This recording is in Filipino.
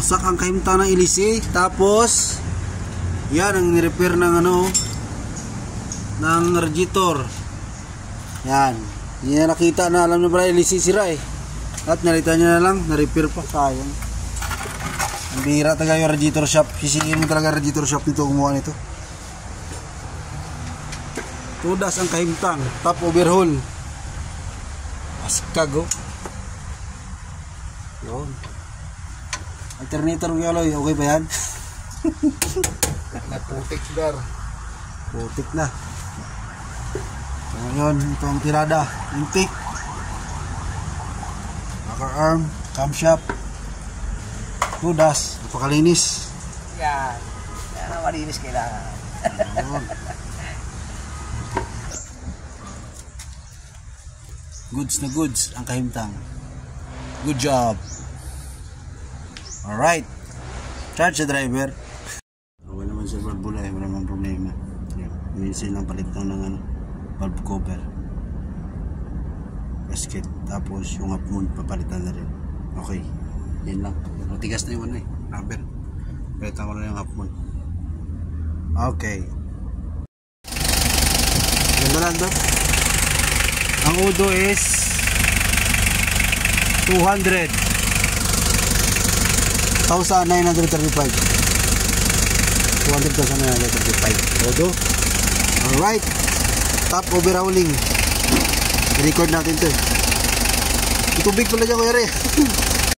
Wasak ang kahimtang ng ilisi. Tapos yan ang ni-repair ng ng radiator. Yan. Hindi na nakita na, alam nyo ba, ilisi sira eh. At nalita nyo na lang, na-repair pa. Sayang. Ang bihira talaga yung radiator shop. Sisingin mo talaga radiator shop nito, gumawa nito. Tudas ang kahimtang. Top overhaul. Askago. Yun. Alternator yaloy, okay ba yan? Putik dar. Putik na. So ngayon, ito ang tirada. Intake. Rocker arm. Camshaft. Tudas. Napakalinis. Yan. Yan ang malinis kailangan. Goods na goods ang kahimtang. Good job. Alright. Charge the driver. Okay naman sa valve eh. Wala naman problema. Minsan lang palit lang ng valve cover. Gasket. Tapos yung half moon papalitan na rin. Okay. Yan lang. Matigas na yung rubber. Palitan ko na yung half moon. Okay. Ganda lang doon. Ang udo is 200,935. Udo. Alright. Top overhauling. I-record natin to. Itubig pala dyan, kuya.